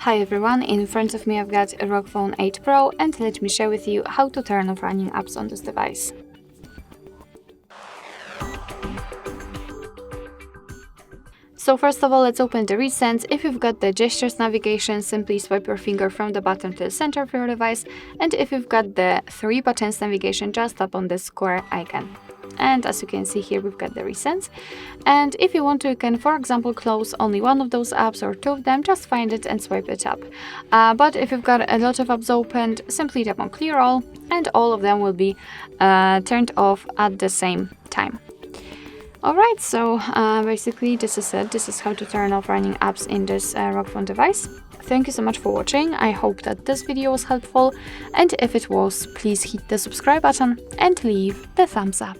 Hi everyone, in front of me I've got a ROG Phone 8 Pro and let me share with you how to turn off running apps on this device. So first of all, let's open the recents. If you've got the gestures navigation, simply swipe your finger from the button to the center of your device, and if you've got the 3 buttons navigation, just tap on the square icon. And as you can see here, we've got the recents. And if you want to, you can, for example, close only one of those apps or 2 of them, just find it and swipe it up. But if you've got a lot of apps opened, simply tap on clear all, and all of them will be turned off at the same time. Alright, so basically this is it. This is how to turn off running apps in this ROG Phone device. Thank you so much for watching. I hope that this video was helpful, and if it was, please hit the subscribe button and leave the thumbs up.